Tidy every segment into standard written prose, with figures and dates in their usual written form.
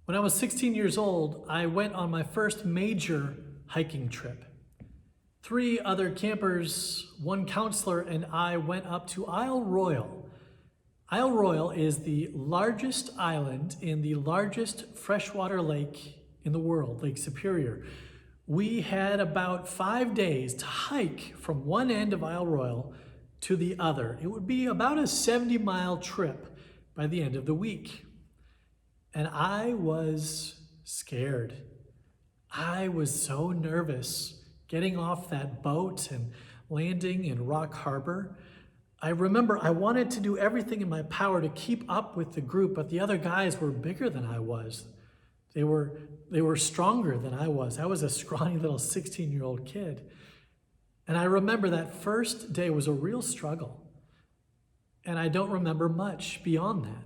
When I was 16 years old, I went on my first major hiking trip. 3 other campers, 1 counselor, and I went up to Isle Royale. Isle Royale is the largest island in the largest freshwater lake in the world, Lake Superior. We had about 5 days to hike from one end of Isle Royale to the other. It would be about a 70-mile trip by the end of the week. And I was scared. I was so nervous getting off that boat and landing in Rock Harbor. I remember I wanted to do everything in my power to keep up with the group, but the other guys were bigger than I was. They were stronger than I was. I was a scrawny little 16-year-old kid. And I remember that first day was a real struggle. And I don't remember much beyond that,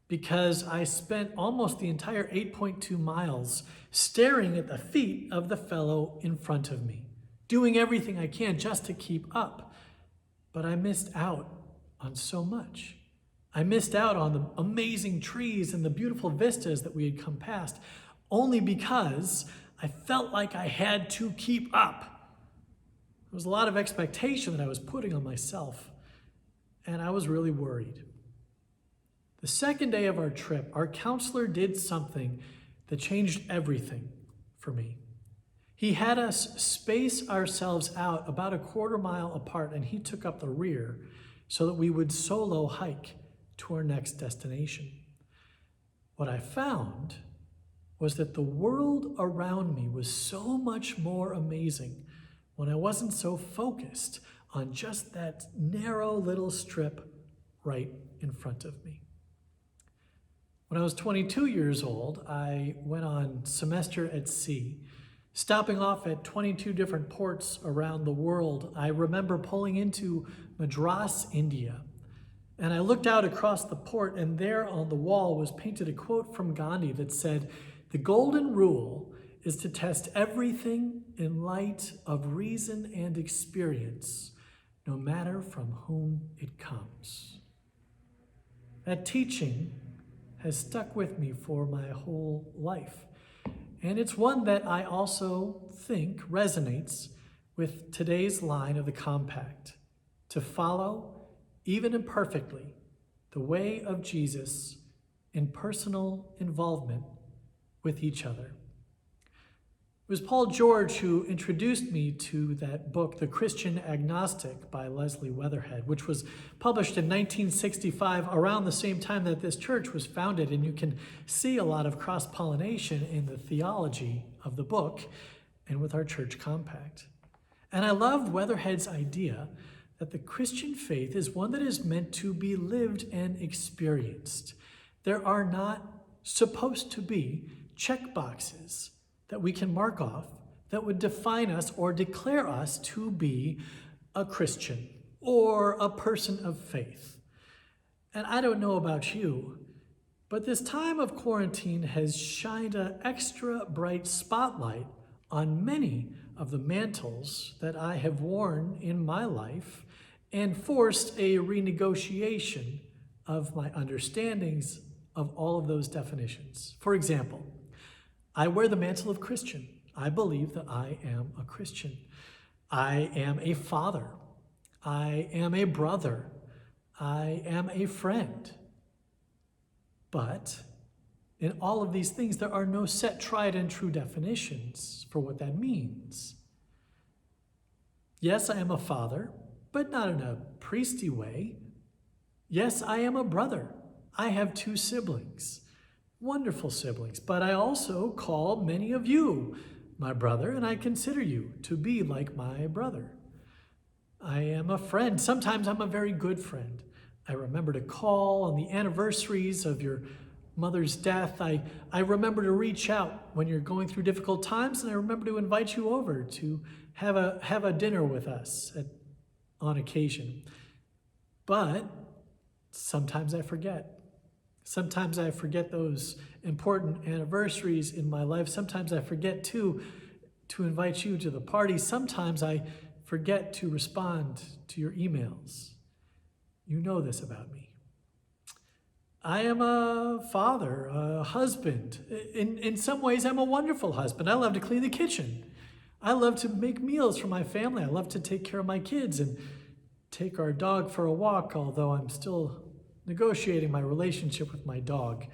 because I spent almost the entire 8.2 miles staring at the feet of the fellow in front of me, doing everything I can just to keep up. But I missed out on so much. I missed out on the amazing trees and the beautiful vistas that we had come past, only because I felt like I had to keep up. There was a lot of expectation that I was putting on myself, and I was really worried. The second day of our trip, our counselor did something that changed everything for me. He had us space ourselves out about a quarter mile apart, and he took up the rear so that we would solo hike to our next destination. What I found was that the world around me was so much more amazing when I wasn't so focused on just that narrow little strip right in front of me. When I was 22 years old, I went on semester at sea, stopping off at 22 different ports around the world. I remember pulling into Madras, India, and I looked out across the port, and there on the wall was painted a quote from Gandhi that said, "The golden rule is to test everything in light of reason and experience, no matter from whom it comes." That teaching has stuck with me for my whole life. And it's one that I also think resonates with today's line of the compact: to follow, even imperfectly, the way of Jesus in personal involvement with each other. It was Paul George who introduced me to that book, The Christian Agnostic by Leslie Weatherhead, which was published in 1965, around the same time that this church was founded. And you can see a lot of cross-pollination in the theology of the book and with our church compact. And I loved Weatherhead's idea that the Christian faith is one that is meant to be lived and experienced. There are not supposed to be check boxes that we can mark off that would define us or declare us to be a Christian or a person of faith. And I don't know about you, but this time of quarantine has shined an extra bright spotlight on many of the mantles that I have worn in my life and forced a renegotiation of my understandings of all of those definitions. For example, I wear the mantle of Christian. I believe that I am a Christian. I am a father. I am a brother. I am a friend. But in all of these things, there are no set, tried, and true definitions for what that means. Yes, I am a father, but not in a priesty way. Yes, I am a brother. I have 2 siblings. Wonderful siblings, but I also call many of you my brother, and I consider you to be like my brother. I am a friend. Sometimes I'm a very good friend. I remember to call on the anniversaries of your mother's death. I remember to reach out when you're going through difficult times, and I remember to invite you over to have a dinner with us on occasion. But sometimes I forget. Sometimes I forget those important anniversaries in my life. Sometimes I forget to invite you to the party. Sometimes I forget to respond to your emails. You know this about me. I am a father, a husband. In some ways, I'm a wonderful husband. I love to clean the kitchen. I love to make meals for my family. I love to take care of my kids and take our dog for a walk, although I'm still negotiating my relationship with my dog.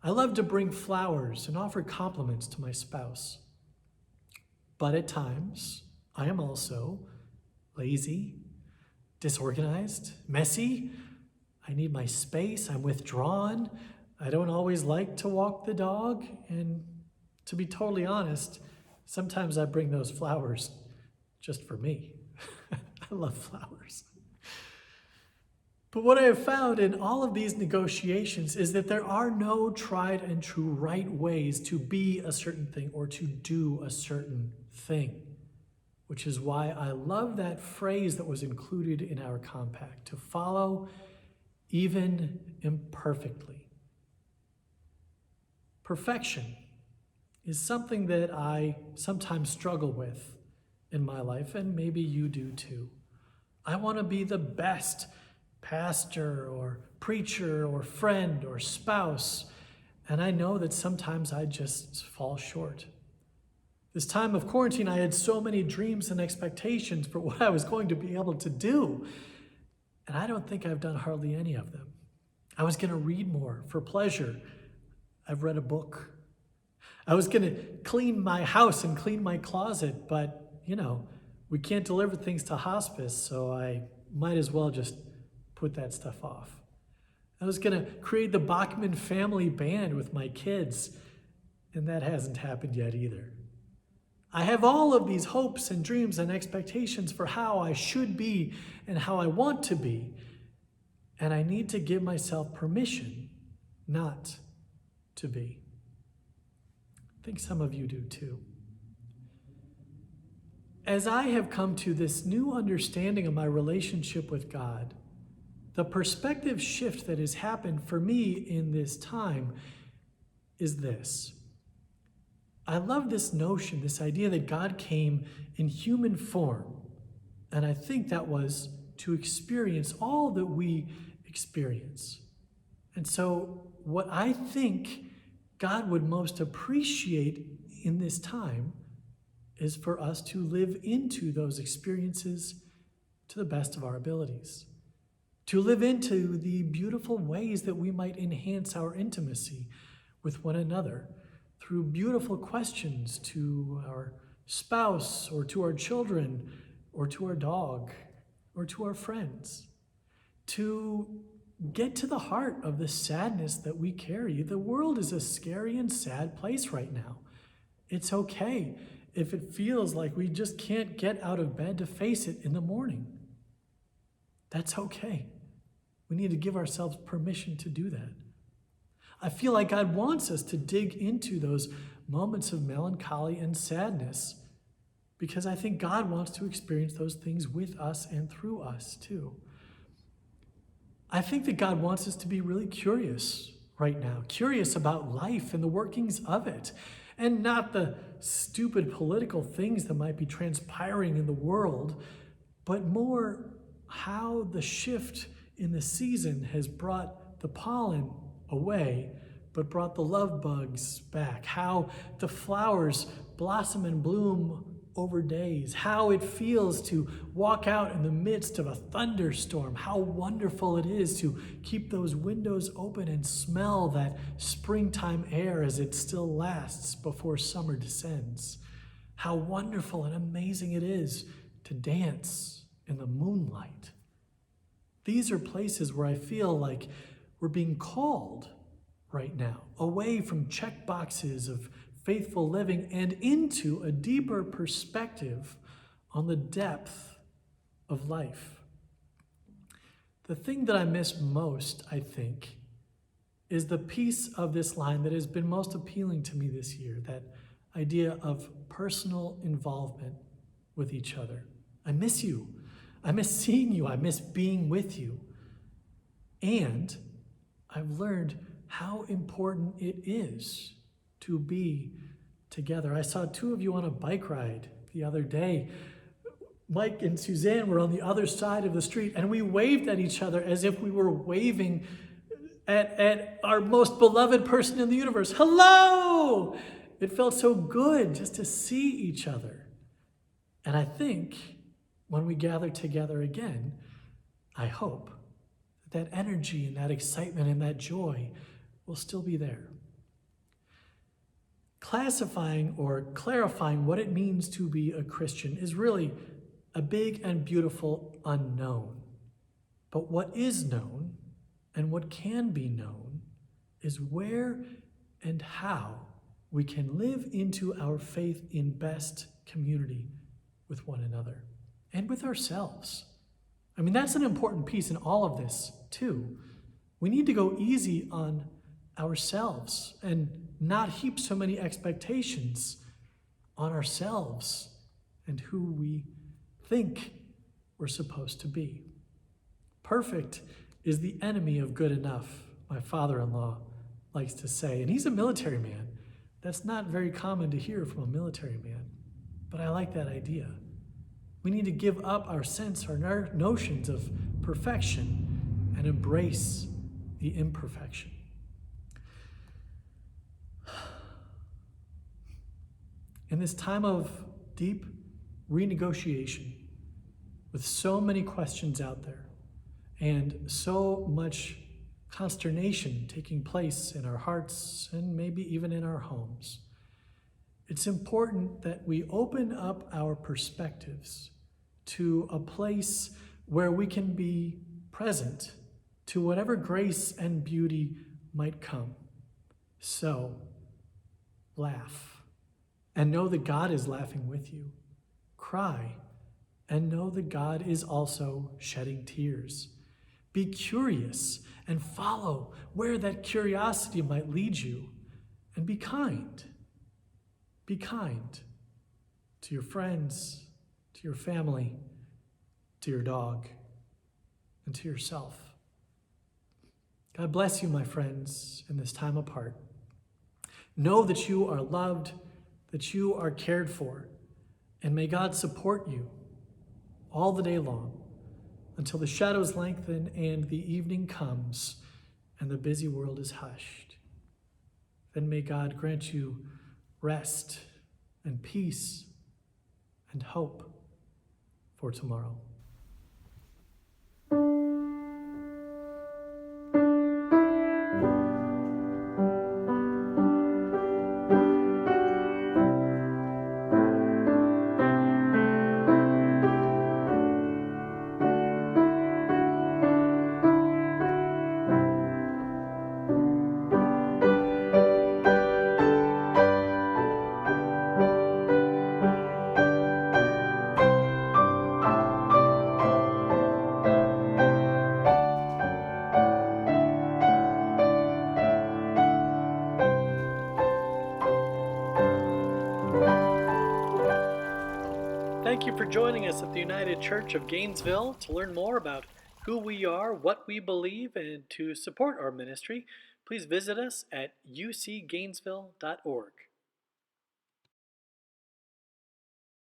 I love to bring flowers and offer compliments to my spouse. But at times, I am also lazy, disorganized, messy. I need my space. I'm withdrawn. I don't always like to walk the dog. And to be totally honest, sometimes I bring those flowers just for me. I love flowers. But what I have found in all of these negotiations is that there are no tried and true right ways to be a certain thing or to do a certain thing, which is why I love that phrase that was included in our compact, to follow even imperfectly. Perfection is something that I sometimes struggle with in my life, and maybe you do too. I want to be the best pastor or preacher or friend or spouse, and I know that sometimes I just fall short. This time of quarantine, I had so many dreams and expectations for what I was going to be able to do, and I don't think I've done hardly any of them. I was going to read more for pleasure. I've read a book. I was going to clean my house and clean my closet, but, we can't deliver things to hospice, so I might as well just put that stuff off. I was going to create the Bachman family band with my kids, and that hasn't happened yet either. I have all of these hopes and dreams and expectations for how I should be and how I want to be, and I need to give myself permission not to be. I think some of you do too. As I have come to this new understanding of my relationship with God, the perspective shift that has happened for me in this time is this. I love this notion, this idea that God came in human form, and I think that was to experience all that we experience. And so what I think God would most appreciate in this time is for us to live into those experiences to the best of our abilities, to live into the beautiful ways that we might enhance our intimacy with one another through beautiful questions to our spouse or to our children or to our dog or to our friends, to get to the heart of the sadness that we carry. The world is a scary and sad place right now. It's okay if it feels like we just can't get out of bed to face it in the morning. That's okay. We need to give ourselves permission to do that. I feel like God wants us to dig into those moments of melancholy and sadness because I think God wants to experience those things with us and through us too. I think that God wants us to be really curious right now, curious about life and the workings of it, and not the stupid political things that might be transpiring in the world, but more how the shift in the season has brought the pollen away, but brought the love bugs back, how the flowers blossom and bloom over days, how it feels to walk out in the midst of a thunderstorm, how wonderful it is to keep those windows open and smell that springtime air as it still lasts before summer descends, how wonderful and amazing it is to dance in the moonlight. These are places where I feel like we're being called right now, away from check boxes of faithful living and into a deeper perspective on the depth of life. The thing that I miss most, I think, is the piece of this line that has been most appealing to me this year, that idea of personal involvement with each other. I miss you. I miss seeing you. I miss being with you. And I've learned how important it is to be together. I saw two of you on a bike ride the other day. Mike and Suzanne were on the other side of the street, and we waved at each other as if we were waving at our most beloved person in the universe. Hello! It felt so good just to see each other. And I think when we gather together again, I hope that energy and that excitement and that joy will still be there. Classifying or clarifying what it means to be a Christian is really a big and beautiful unknown. But what is known and what can be known is where and how we can live into our faith in best community with one another and with ourselves. I mean, that's an important piece in all of this, too. We need to go easy on ourselves and not heap so many expectations on ourselves and who we think we're supposed to be. Perfect is the enemy of good enough, my father-in-law likes to say. And he's a military man. That's not very common to hear from a military man, but I like that idea. We need to give up our sense, our notions of perfection and embrace the imperfection. In this time of deep renegotiation, with so many questions out there and so much consternation taking place in our hearts and maybe even in our homes, it's important that we open up our perspectives to a place where we can be present to whatever grace and beauty might come. So, laugh and know that God is laughing with you. Cry and know that God is also shedding tears. Be curious and follow where that curiosity might lead you. And be kind. Be kind to your friends, to your family, to your dog, and to yourself. God bless you, my friends, in this time apart. Know that you are loved, that you are cared for, and may God support you all the day long until the shadows lengthen and the evening comes and the busy world is hushed. Then may God grant you rest and peace and hope for tomorrow. Thank you for joining us at the United Church of Gainesville. To learn more about who we are, what we believe, and to support our ministry, please visit us at ucgainesville.org.